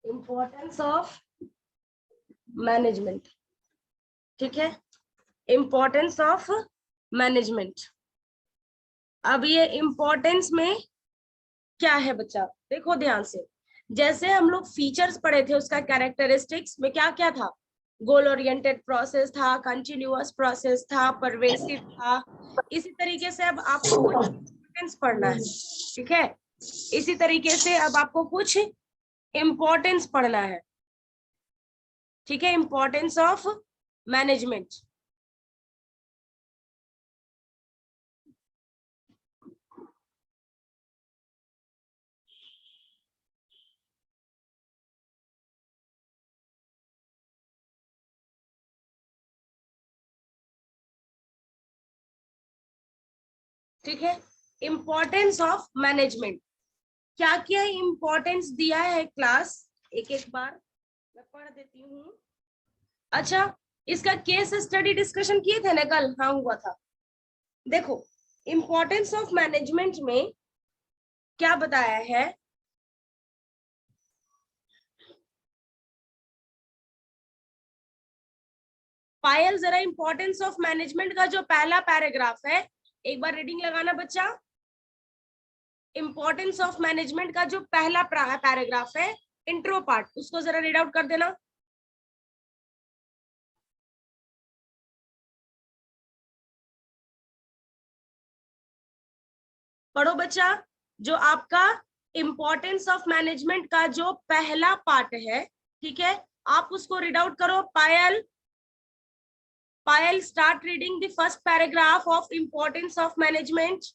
Importance of management, ठीक है, importance of management. अब ये इंपॉर्टेंस में क्या है बच्चा, देखो ध्यान से। जैसे हम लोग फीचर्स पढ़े थे, उसका कैरेक्टरिस्टिक्स में क्या क्या था, गोल ओरिएंटेड प्रोसेस था, कंटिन्यूअस प्रोसेस था, परवेसिव था। इसी तरीके से अब आपको कुछ इंपॉर्टेंस पढ़ना है, ठीक है। इसी तरीके से अब आपको कुछ इंपॉर्टेंस पढ़ना है, ठीक है, इंपॉर्टेंस ऑफ मैनेजमेंट। ठीक है, इंपॉर्टेंस ऑफ मैनेजमेंट, क्या क्या इंपॉर्टेंस दिया है क्लास, एक एक बार मैं पढ़ देती हूँ। अच्छा, इसका केस स्टडी डिस्कशन किए थे ना कल, हाँ हुआ था। देखो, इंपॉर्टेंस ऑफ मैनेजमेंट में क्या बताया है, पायल जरा इंपॉर्टेंस ऑफ मैनेजमेंट का जो पहला पैराग्राफ है, एक बार रीडिंग लगाना बच्चा। इंपॉर्टेंस ऑफ मैनेजमेंट का जो पहला पैराग्राफ है, इंट्रो पार्ट, उसको जरा रीड आउट कर देना। पढ़ो बच्चा, जो आपका इंपॉर्टेंस ऑफ मैनेजमेंट का जो पहला पार्ट है, ठीक है, आप उसको रीड आउट करो। Payal, Payal start reading the first paragraph of importance of management.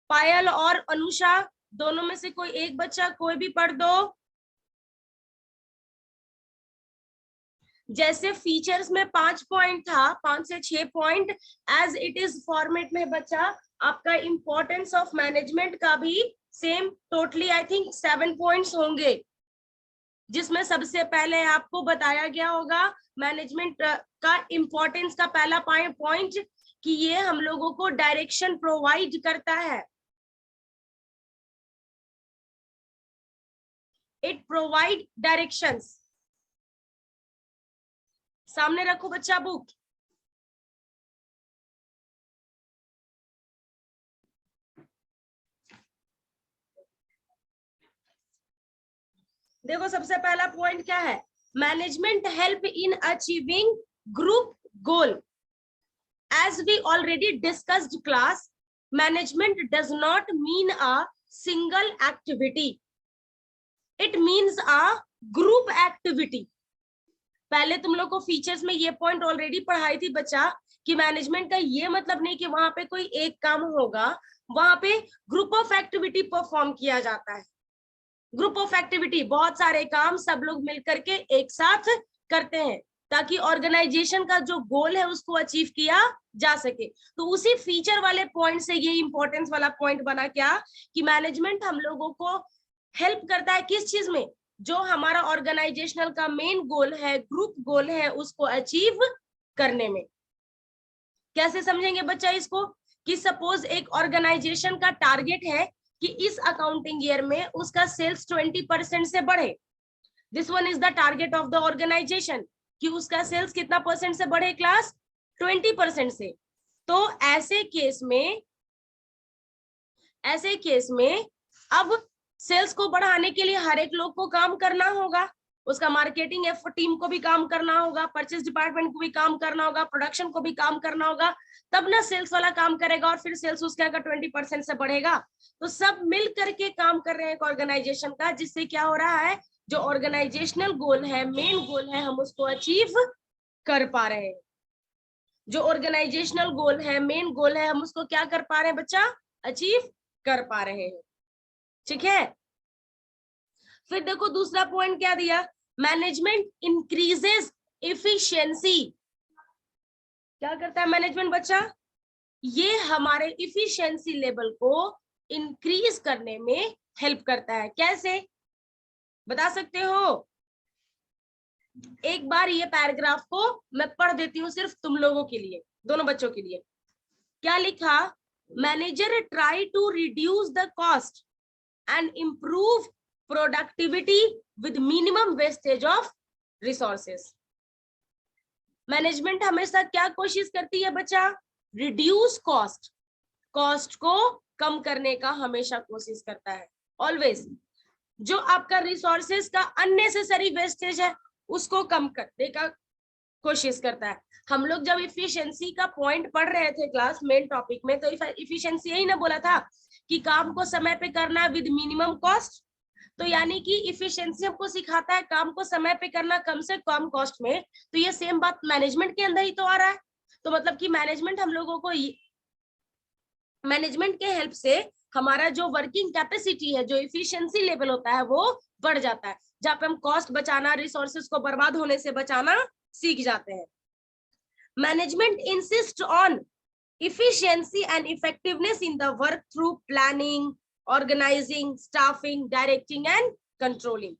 Payal और अनुषा, दोनों में से कोई एक बच्चा कोई भी पढ़ दो। जैसे फीचर्स में 5 पॉइंट था, 5 से 6 point, as it is format में बच्चा आपका इंपॉर्टेंस ऑफ मैनेजमेंट का भी same totally I think 7 points होंगे, जिसमें सबसे पहले आपको बताया गया होगा मैनेजमेंट का इंपॉर्टेंस का पहला पॉइंट कि ये हम लोगों को डायरेक्शन प्रोवाइड करता है, इट प्रोवाइड डायरेक्शंस। सामने रखो बच्चा बुक, देखो सबसे पहला पॉइंट क्या है, management help in achieving group goal. As we already discussed class, management does not mean a single activity. It means a group activity. पहले तुम लोग को फीचर्स में ये पॉइंट ऑलरेडी पढ़ाई थी बच्चा, कि मैनेजमेंट का ये मतलब नहीं कि वहां पे कोई एक काम होगा, वहां पे ग्रुप ऑफ एक्टिविटी परफॉर्म किया जाता है। ग्रुप ऑफ एक्टिविटी, बहुत सारे काम सब लोग मिलकर के एक साथ करते हैं, ताकि ऑर्गेनाइजेशन का जो गोल है उसको अचीव किया जा सके। तो उसी फीचर वाले पॉइंट से ये इंपॉर्टेंस वाला पॉइंट बना क्या, कि मैनेजमेंट हम लोगों को हेल्प करता है किस चीज में, जो हमारा ऑर्गेनाइजेशनल का मेन गोल है, ग्रुप गोल है, उसको अचीव करने में। कैसे समझेंगे बच्चा इसको, कि सपोज एक ऑर्गेनाइजेशन का टारगेट है कि इस अकाउंटिंग ईयर में उसका सेल्स 20% से बढ़े। This one is the target of the organization, कि उसका सेल्स कितना परसेंट से बढ़े क्लास, 20% से। तो ऐसे केस में अब सेल्स को बढ़ाने के लिए हर एक लोग को काम करना होगा, उसका मार्केटिंग टीम को भी काम करना होगा, परचेज डिपार्टमेंट को भी काम करना होगा, प्रोडक्शन को भी काम करना होगा, तब ना सेल्स वाला काम करेगा और फिर सेल्स उसका 20% से बढ़ेगा। तो सब मिल करके काम कर रहे हैं एक ऑर्गेनाइजेशन का, जिससे क्या हो रहा है, जो ऑर्गेनाइजेशनल गोल है, मेन गोल है, हम उसको अचीव कर पा रहे हैं। जो ऑर्गेनाइजेशनल गोल है, मेन गोल है, हम उसको क्या कर पा रहे हैं बच्चा, अचीव कर पा रहे हैं, ठीक है। फिर देखो दूसरा पॉइंट क्या दिया, मैनेजमेंट इंक्रीजेस इफिशियंसी। क्या करता है मैनेजमेंट बच्चा, ये हमारे इफिशियंसी लेवल को इंक्रीज करने में हेल्प करता है। कैसे बता सकते हो, एक बार ये पैराग्राफ को मैं पढ़ देती हूँ सिर्फ तुम लोगों के लिए, दोनों बच्चों के लिए। क्या लिखा, manager try to reduce the cost and improve productivity with minimum wastage of resources. Management हमेशा क्या कोशिश करती है बच्चा? रिड्यूस कॉस्ट, कॉस्ट को कम करने का हमेशा कोशिश करता है ऑलवेज। जो आपका रिसोर्सेज का अननेसेसरी वेस्टेज है उसको कम करने का कोशिश करता है। हम लोग जब इफिशिएंसी का पॉइंट पढ़ रहे थे क्लास मेन टॉपिक में, तो इफिशिएंसी यही ना बोला था कि काम को समय पे करना विद मिनिमम कॉस्ट। तो यानी कि इफिशिएंसी हमको सिखाता है काम को समय पे करना कम से कम कॉस्ट में। तो ये सेम बात मैनेजमेंट के अंदर ही तो आ रहा है। तो मतलब कि मैनेजमेंट हम लोगों को, मैनेजमेंट के हेल्प से हमारा जो वर्किंग कैपेसिटी है, जो इफिशिएंसी लेवल होता है वो बढ़ जाता है, जहाँ पे हम कॉस्ट बचाना, रिसोर्सेज को बर्बाद होने से बचाना सीख जाते हैं। Management insist on efficiency and effectiveness in the work through planning, organizing, staffing, directing and controlling.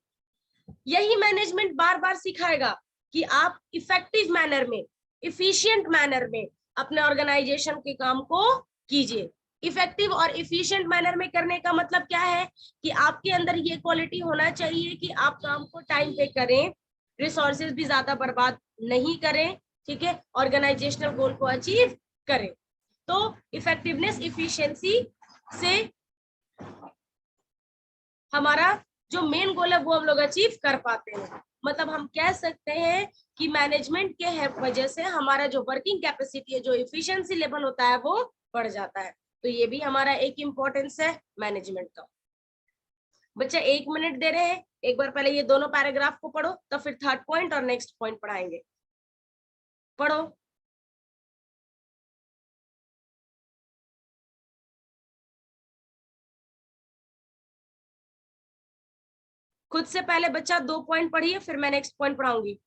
यही मैनेजमेंट बार बार सिखाएगा कि आप इफेक्टिव मैनर में, इफिशिएंट मैनर में अपने ऑर्गेनाइजेशन के काम को कीजिए। इफेक्टिव और इफिशिएंट मैनर में करने का मतलब क्या है कि आपके अंदर ये क्वालिटी होना चाहिए कि आप काम को टाइम पे करें, रिसोर्सेज भी ज्यादा बर्बाद नहीं करें, ठीक है, ऑर्गेनाइजेशनल गोल को अचीव करें। तो इफेक्टिवनेस, इफिशिएंसी से हमारा जो मेन गोल है वो हम लोग अचीव कर पाते हैं। मतलब हम कह सकते हैं कि मैनेजमेंट के वजह से हमारा जो वर्किंग कैपेसिटी है, जो इफिशिएंसी लेवल होता है वो बढ़ जाता है। तो ये भी हमारा एक इम्पोर्टेंस है मैनेजमेंट का। बच्चा 1 मिनट दे रहे हैं, एक बार पहले ये दोनों पैराग्राफ को पढ़ो, तो फिर थर्ड पॉइंट और नेक्स्ट पॉइंट पढ़ाएंगे। पढ़ो। खुद से पहले बच्चा 2 पॉइंट पढ़िए, फिर मैं नेक्स्ट पॉइंट पढ़ाऊंगी।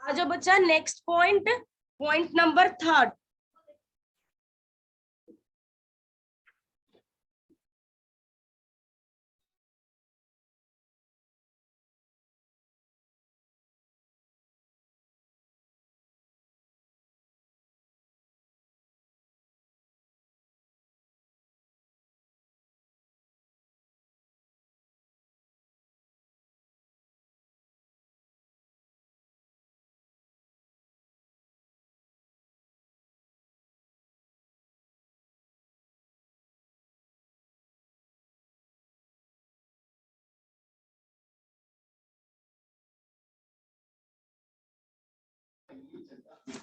आ जाओ बच्चा नेक्स्ट पॉइंट, पॉइंट नंबर 3।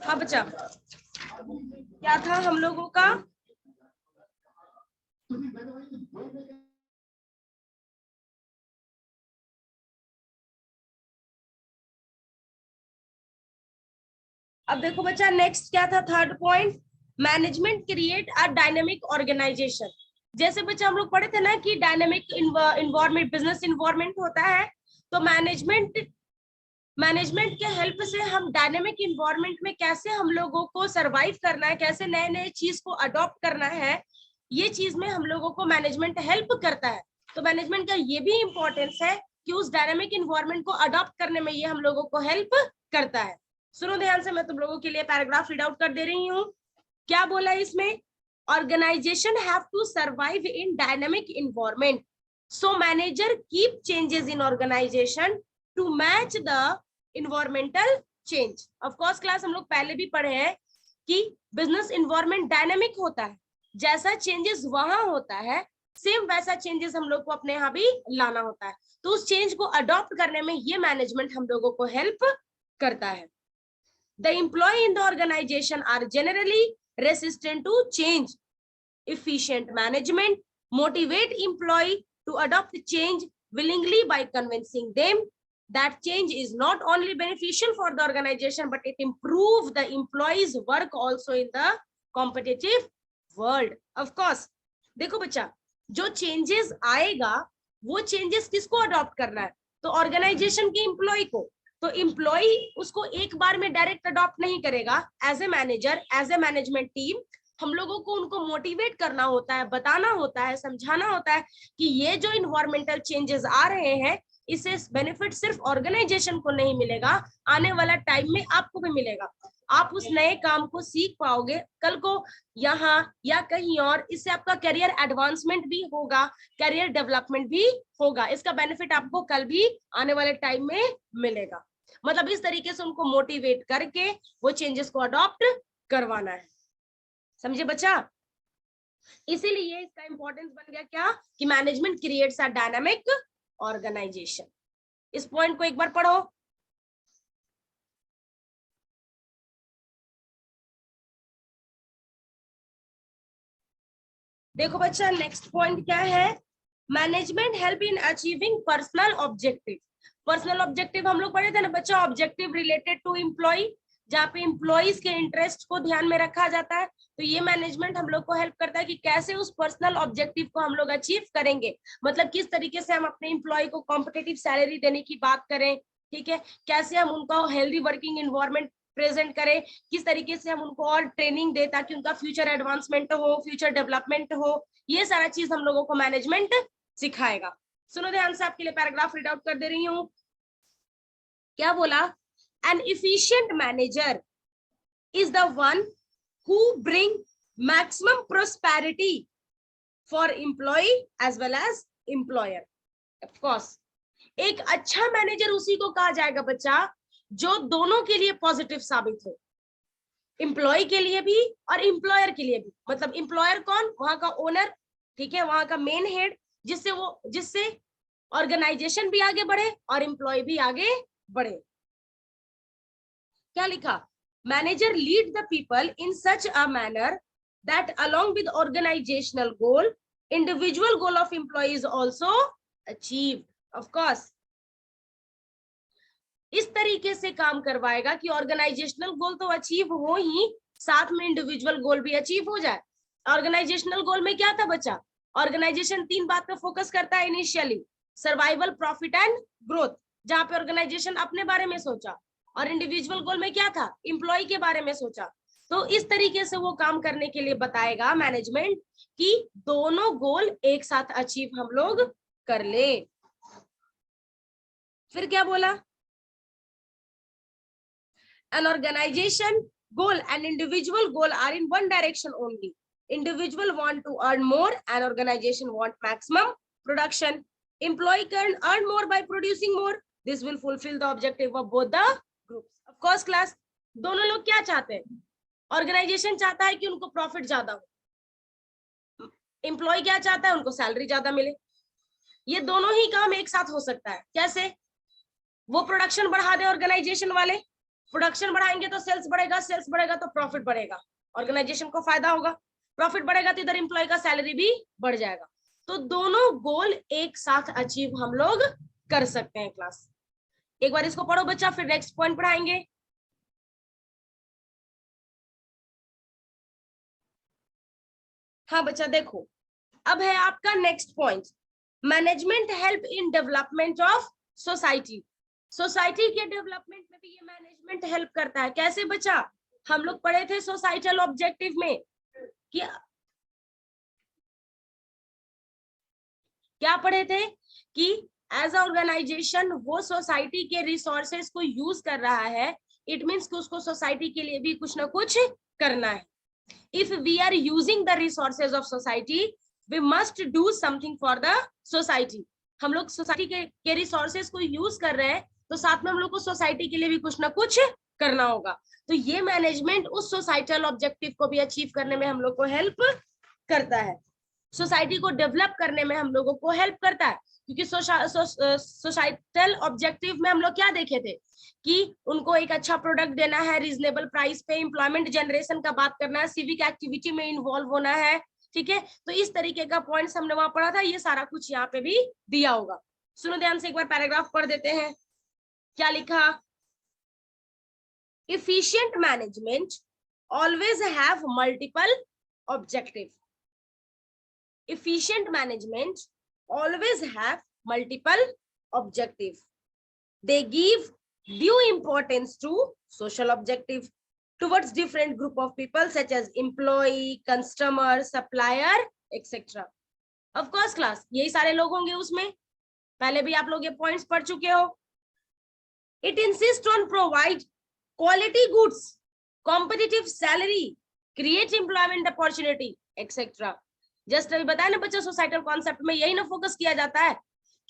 हाँ बच्चा, क्या था हम लोगों का? अब देखो बच्चा नेक्स्ट क्या था, third point, management create a dynamic organization. जैसे बच्चा हम लोग पढ़े थे ना कि डायनेमिक इन्वायरमेंट, बिजनेस इन्वायरमेंट होता है, तो मैनेजमेट मैनेजमेंट के हेल्प से हम डायनेमिक इन्वायरमेंट में कैसे हम लोगों को सरवाइव करना है, कैसे नए नए चीज को अडॉप्ट करना है, ये चीज में हम लोगों को मैनेजमेंट हेल्प करता है। तो मैनेजमेंट का ये भी इंपॉर्टेंस है कि उस डायनेमिक इन्वायरमेंट को अडॉप्ट करने में ये हम लोगों को हेल्प करता है। सुनो ध्यान से, मैं तुम लोगों के लिए पैराग्राफ रीड आउट कर दे रही हूँ। क्या बोला है इसमें? Organization have to survive in dynamic environment, so manager keep changes in organization to match the environmental change. Of course class हम लोग पहले भी पढ़े हैं कि बिजनेस इन्वायरमेंट डायनेमिक होता है, जैसा चेंजेस वहां होता है सेम वैसा चेंजेस हम लोग को अपने यहाँ भी लाना होता है। तो उस चेंज को अडॉप्ट करने में ये मैनेजमेंट हम लोगों को हेल्प करता है। The employ in the organization are generally resistant to change. Efficient management motivate employee to adopt change willingly by convincing them that change is not only beneficial for the organization but it improves the employees work also in the competitive world. Of course, देखो बच्चा, जो changes आएगा वो changes किसको adopt करना है? तो organisation के एम्प्लॉय को। तो एम्प्लॉय उसको एक बार में डायरेक्ट अडॉप्ट नहीं करेगा। As a manager, as a management team हम लोगों को उनको मोटिवेट करना होता है, बताना होता है, समझाना होता है कि ये जो इन्वायरमेंटल चेंजेस आ रहे हैं इससे बेनिफिट सिर्फ ऑर्गेनाइजेशन को नहीं मिलेगा, आने वाला टाइम में आपको भी मिलेगा। आप उस नए काम को सीख पाओगे कल को यहाँ या कहीं और, इससे आपका करियर एडवांसमेंट भी होगा, करियर डेवलपमेंट भी होगा। इसका बेनिफिट आपको कल भी आने वाले टाइम में मिलेगा। मतलब इस तरीके से उनको मोटिवेट करके वो चेंजेस को अडॉप्ट करवाना है। समझे बच्चा? इसीलिए इसका इंपॉर्टेंस बन गया क्या कि management creates a dynamic organization. इस पॉइंट को एक बार पढ़ो। देखो बच्चा, नेक्स्ट पॉइंट क्या है? Management help in achieving personal objective. Personal objective हम लोग पढ़े थे ना बच्चा, ऑब्जेक्टिव रिलेटेड टू एम्प्लॉय, जहाँ पे एम्प्लॉइज के इंटरेस्ट को ध्यान में रखा जाता है। तो ये मैनेजमेंट हम लोग को हेल्प करता है कि कैसे उस पर्सनल ऑब्जेक्टिव को हम लोग अचीव करेंगे। मतलब किस तरीके से हम अपने एम्प्लॉय को कॉम्पिटिटिव सैलरी देने की बात करें, ठीक है, कैसे हम उनको हेल्दी वर्किंग एनवायरनमेंट प्रेजेंट करें, किस तरीके से हम उनको और ट्रेनिंग दे ताकि उनका फ्यूचर एडवांसमेंट हो, फ्यूचर डेवलपमेंट हो। ये सारा चीज हम लोगों को मैनेजमेंट सिखाएगा। सुनो ध्यान से, आपके लिए पैराग्राफ रीड आउट कर दे रही हूँ। क्या बोला? An efficient manager is the one who bring maximum prosperity for employee as well as employer. Of course, एक अच्छा मैनेजर उसी को कहा जाएगा बच्चा जो दोनों के लिए पॉजिटिव साबित हो, एम्प्लॉय के लिए भी और एम्प्लॉयर के लिए भी। मतलब एम्प्लॉयर कौन? वहां का ओनर, ठीक है, वहां का मेन हेड, जिससे ऑर्गेनाइजेशन भी आगे बढ़े और एम्प्लॉय भी आगे बढ़े। क्या लिखा? Manager lead the people in such a manner that along with organizational goal individual goal of employ is also achieved. Of course, इस तरीके से काम करवाएगा कि ऑर्गेनाइजेशनल गोल तो अचीव हो ही, साथ में इंडिविजुअल गोल भी अचीव हो जाए। ऑर्गेनाइजेशनल गोल में क्या था बच्चा? ऑर्गेनाइजेशन 3 बात पे फोकस करता है initially, survival, profit and growth, जहां पे ऑर्गेनाइजेशन अपने बारे में सोचा। और इंडिविजुअल गोल में क्या था? एम्प्लॉय के बारे में सोचा। तो इस तरीके से वो काम करने के लिए बताएगा मैनेजमेंट कि दोनों गोल एक साथ अचीव हम लोग कर ले। फिर क्या बोला? An organization goal and individual goal are in one direction only. Individual want to earn more and organization want maximum production. Employee can earn more by producing more. This will fulfill the objective of both the groups. Of course class, दोनों लोग क्या चाहते हैं? Organisation चाहता है कि उनको profit ज्यादा हो, एम्प्लॉय क्या चाहता है? उनको सैलरी ज्यादा मिले। ये दोनों ही काम एक साथ हो सकता है। कैसे? वो प्रोडक्शन बढ़ा दे, ऑर्गेनाइजेशन वाले प्रोडक्शन बढ़ाएंगे तो सेल्स बढ़ेगा, सेल्स बढ़ेगा तो प्रॉफिट बढ़ेगा, ऑर्गेनाइजेशन को फायदा होगा। प्रॉफिट बढ़ेगा तो इधर एम्प्लॉय का सैलरी भी बढ़ जाएगा। तो दोनों गोल एक साथ अचीव हम लोग कर सकते हैं क्लास। एक बार इसको पढ़ो बच्चा, फिर नेक्स्ट पॉइंट पढ़ाएंगे। हाँ बच्चा देखो, अब है आपका next point, management help in development of society. Society के डेवलपमेंट में भी ये मैनेजमेंट हेल्प करता है। कैसे बच्चा? हम लोग पढ़े थे सोसाइटल ऑब्जेक्टिव में कि क्या पढ़े थे कि एज ऑर्गेनाइजेशन वो सोसाइटी के रिसोर्सेज को यूज कर रहा है, इट मीन्स कि उसको सोसाइटी के लिए भी कुछ ना कुछ करना है। If we are using the resources of society, we must do something for the society. हम लोग सोसाइटी के रिसोर्सेज को यूज कर रहे हैं, तो साथ में हम लोग को सोसाइटी के लिए भी कुछ ना कुछ करना होगा। तो ये मैनेजमेंट उस सोसाइटल ऑब्जेक्टिव को भी अचीव करने में हम लोग को हेल्प करता है, सोसाइटी को डेवलप करने में हम लोगों को हेल्प करता है। क्योंकि सोसाइटल ऑब्जेक्टिव में हम लोग क्या देखे थे कि उनको एक अच्छा प्रोडक्ट देना है, रीजनेबल प्राइस पे, एम्प्लॉयमेंट जनरेशन का बात करना है, सिविक एक्टिविटी में इन्वॉल्व होना है, ठीक है। तो इस तरीके का पॉइंट्स हमने वहां पढ़ा था, ये सारा कुछ यहाँ पे भी दिया होगा। सुनो ध्यान से, एक बार पैराग्राफ पढ़ देते हैं। क्या लिखा? efficient management always have multiple objective. Efficient management always have multiple objective. They give due importance to social objective towards different group of people such as employee, customer, supplier, etc. Of course class, यही सारे लोग होंगे उसमें, पहले भी आप लोग ये पॉइंट्स पढ़ चुके हो। It insists on provide quality goods, competitive salary, create employment opportunity, etc. Just अभी बताया ना बच्चा, सोसाइटल कॉन्सेप्ट में यही ना फोकस किया जाता है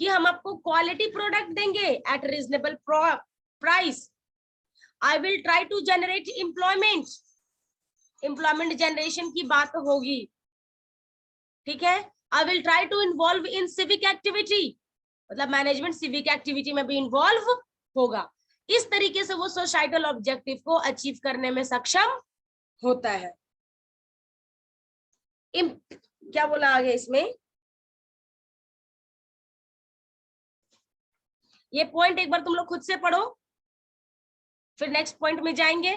कि हम आपको क्वालिटी प्रोडक्ट देंगे at reasonable price. I will try to generate employment, employment generation की बात होगी, ठीक है। I will try to involve in civic activity, मतलब मैनेजमेंट सिविक एक्टिविटी में भी इन्वॉल्व होगा। इस तरीके से वो सोसाइटल ऑब्जेक्टिव को अचीव करने में सक्षम होता है। क्या बोला आगे इसमें? ये पॉइंट एक बार तुम लोग खुद से पढ़ो, फिर नेक्स्ट पॉइंट में जाएंगे।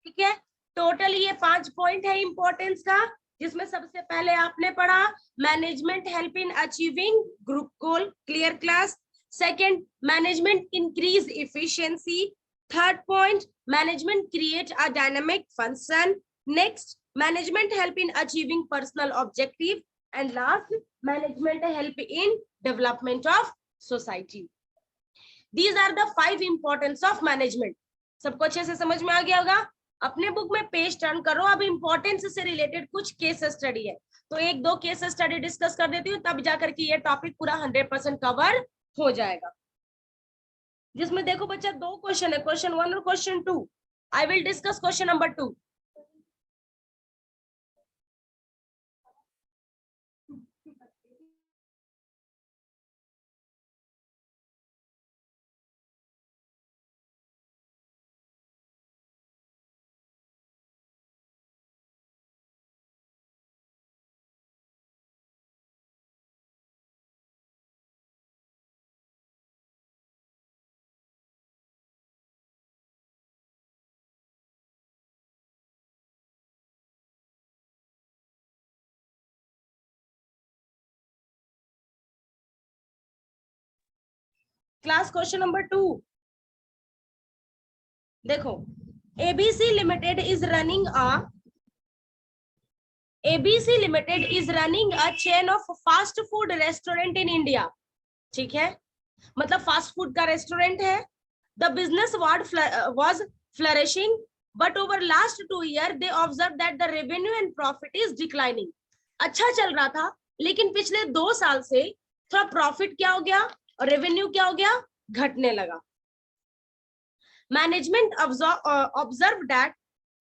ठीक है, टोटल ये 5 पॉइंट है इंपॉर्टेंस का, जिसमें सबसे पहले आपने पढ़ा management help in achieving group goal, clear class. Second, management increase efficiency. Third point, management create a dynamic function. Next, management help in achieving personal objective. And last, management help in development of society. These are the 5 importance of management. सबको अच्छे से समझ में आ गया होगा? अपने book में page turn करो, अब इंपॉर्टेंस से रिलेटेड कुछ केस स्टडी है, तो एक दो केस स्टडी डिस्कस कर देती हूँ, तब जाकर के ये टॉपिक पूरा 100% कवर हो जाएगा। जिसमें देखो बच्चा 2 क्वेश्चन है, क्वेश्चन 1 और question 2। I will discuss question number 2। Class question number 2 देखो, ABC limited is running a chain of fast food restaurant in India. ठीक है, मतलब फास्ट फूड का रेस्टोरेंट है। The business was flourishing, but over last 2 years they observed that the revenue and profit is declining. अच्छा चल रहा था, लेकिन पिछले 2 साल से थोड़ा प्रॉफिट क्या हो गया और रेवेन्यू क्या हो गया, घटने लगा। Management observed that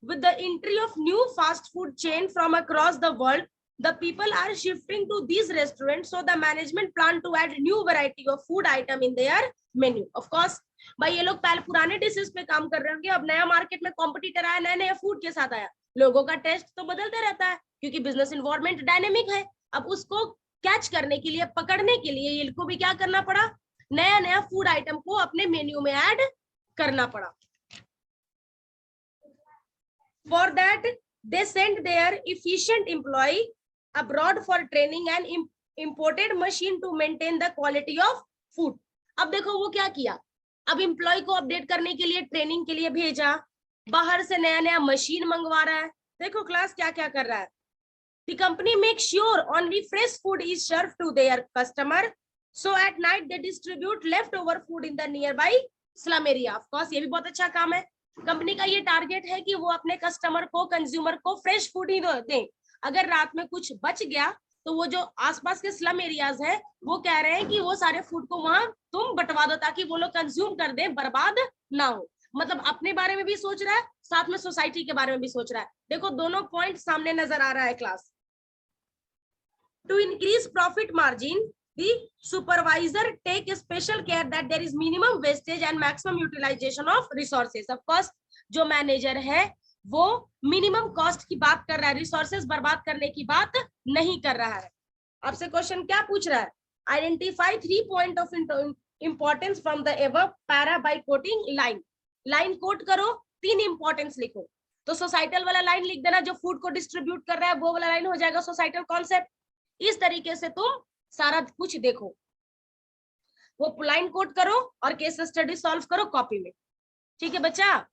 with the entry of new fast food chain from across the world, the people are shifting to these restaurants, so the management plan to add new variety of food item in their menu. Of course भाई ये लोग पहले पुराने dishes पे काम कर रहे होंगे, अब नया मार्केट में कॉम्पिटिटर आया, नए नए फूड के साथ आया, लोगों का टेस्ट तो बदलते रहता है क्योंकि बिजनेस इन्वायरमेंट डायनेमिक है। अब उसको कैच करने के लिए, पकड़ने के लिए ये को भी क्या करना पड़ा, नया नया फूड आइटम को अपने मेन्यू में ऐड करना पड़ा। For that they sent their efficient employee abroad for training and imported machine to maintain the quality of food. अब देखो वो क्या किया, अब एम्प्लॉय को अपडेट करने के लिए ट्रेनिंग के लिए भेजा, बाहर से नया नया मशीन मंगवा रहा है. देखो क्लास क्या क्या कर रहा है. The company makes sure only fresh food is served to their customer, so at night they distribute leftover food in the nearby slum area. Of course ये भी बहुत अच्छा काम है. कंपनी का ये टारगेट है कि वो अपने कस्टमर को, कंज्यूमर को फ्रेश फूड ही दें. अगर रात में कुछ बच गया तो वो जो आसपास के स्लम एरियाज है वो कह रहे हैं कि वो सारे फूड को वहां तुम बंटवा दो ताकि वो लोग कंज्यूम कर दें, बर्बाद ना हो. मतलब अपने बारे में भी सोच रहा है, साथ में सोसाइटी के बारे में भी सोच रहा है. देखो दोनों पॉइंट सामने नजर आ रहा है class. To increase profit margin, the supervisor take special care that there is minimum wastage and maximum utilization of resources. Of course, जो मैनेजर है वो मिनिमम कॉस्ट की बात कर रहा है, रिसोर्सेज बर्बाद करने की बात नहीं कर रहा है. आपसे क्वेश्चन क्या पूछ रहा है, identify 3 point of importance from the above para by quoting line. Line quote करो, 3 इंपॉर्टेंस लिखो. तो सोसाइटल वाला लाइन लिख देना, जो फूड को डिस्ट्रीब्यूट कर रहा है वो वाला लाइन हो जाएगा सोसाइटल कॉन्सेप्ट. इस तरीके से तुम सारा कुछ देखो, वो लाइन कोट करो और केस स्टडी सॉल्व करो कॉपी में. ठीक है बच्चा.